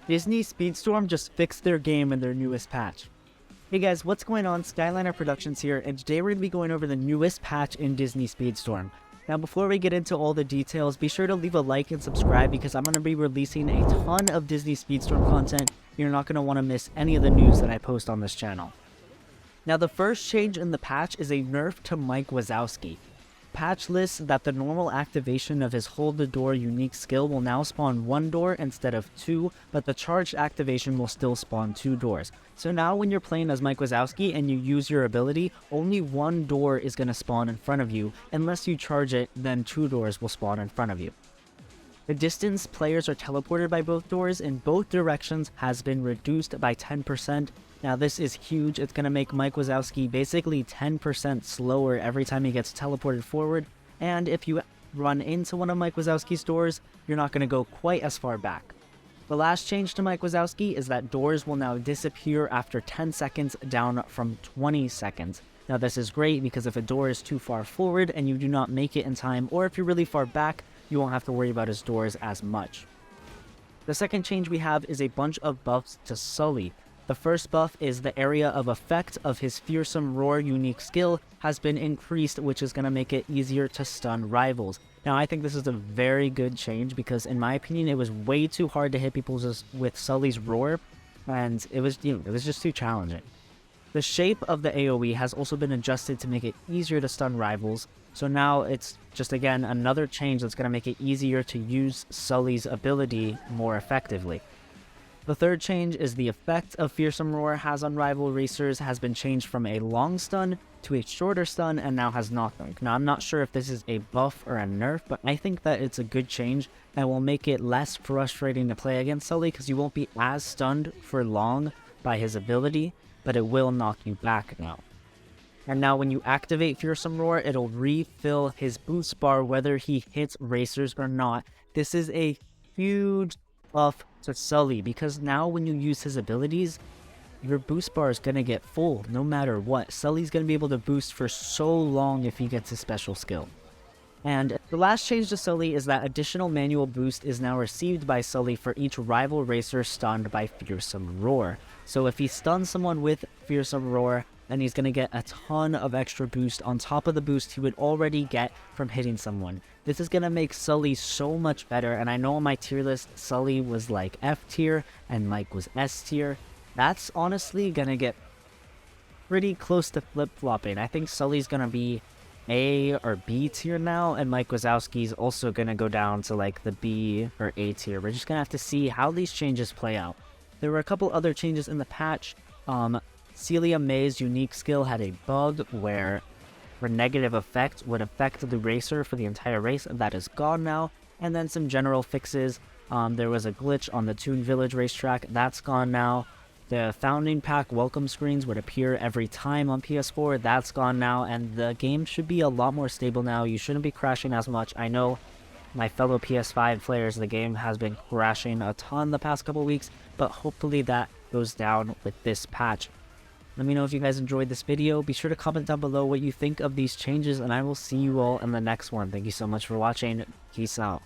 Disney Speedstorm just fixed their game in their newest patch. Hey guys, what's going on? Skyliner Productions here, and today we're going to be going over the newest patch in Disney Speedstorm. Now before we get into all the details, be sure to leave a like and subscribe because I'm going to be releasing a ton of Disney Speedstorm content. You're not going to want to miss any of the news that I post on this channel. Now the first change in the patch is a nerf to Mike Wazowski. Patch lists that the normal activation of his Hold the Door unique skill will now spawn 1 door instead of 2, but the charged activation will still spawn 2 doors. So now when you're playing as Mike Wazowski and you use your ability, only 1 door is going to spawn in front of you. Unless you charge it, then 2 doors will spawn in front of you. The distance players are teleported by both doors in both directions has been reduced by 10%. Now this is huge. It's going to make Mike Wazowski basically 10% slower every time he gets teleported forward. And if you run into one of Mike Wazowski's doors, you're not going to go quite as far back. The last change to Mike Wazowski is that doors will now disappear after 10 seconds down from 20 seconds. Now this is great because if a door is too far forward and you do not make it in time, or if you're really far back, you won't have to worry about his doors as much. The second change we have is a bunch of buffs to Sully. The first buff is the area of effect of his Fearsome Roar unique skill has been increased, which is going to make it easier to stun rivals. Now I think this is a very good change because in my opinion it was way too hard to hit people with Sully's Roar, and it was just too challenging. The shape of the AoE has also been adjusted to make it easier to stun rivals, so now it's just again another change that's going to make it easier to use Sully's ability more effectively. The third change is the effect of Fearsome Roar has on rival racers has been changed from a long stun to a shorter stun and now has knockback. Now I'm not sure if this is a buff or a nerf, but I think that it's a good change and will make it less frustrating to play against Sully because you won't be as stunned for long by his ability, but it will knock you back now. And now when you activate Fearsome Roar, it'll refill his boost bar whether he hits racers or not. This is a huge buff to Sully because now when you use his abilities, your boost bar is going to get full no matter what. Sully's going to be able to boost for so long if he gets his special skill. And the last change to Sully is that additional manual boost is now received by Sully for each rival racer stunned by Fearsome Roar. So if he stuns someone with Fearsome Roar, then he's going to get a ton of extra boost on top of the boost he would already get from hitting someone. This is going to make Sully so much better, and I know on my tier list, Sully was like F tier and Mike was S tier. That's honestly going to get pretty close to flip-flopping. I think Sully's going to be A or B tier now, and Mike Wazowski's also going to go down to like the B or A tier. We're just going to have to see how these changes play out. There were a couple other changes in the patch. Celia May's unique skill had a bug where her negative effect would affect the racer for the entire race. That is gone now. And then some general fixes. There was a glitch on the Toon Village racetrack. That's gone now. The Founding Pack welcome screens would appear every time on PS4. That's gone now. And the game should be a lot more stable now. You shouldn't be crashing as much. I know my fellow PS5 players, the game has been crashing a ton the past couple weeks. But hopefully that goes down with this patch. Let me know if you guys enjoyed this video. Be sure to comment down below what you think of these changes, and I will see you all in the next one. Thank you so much for watching. Peace out.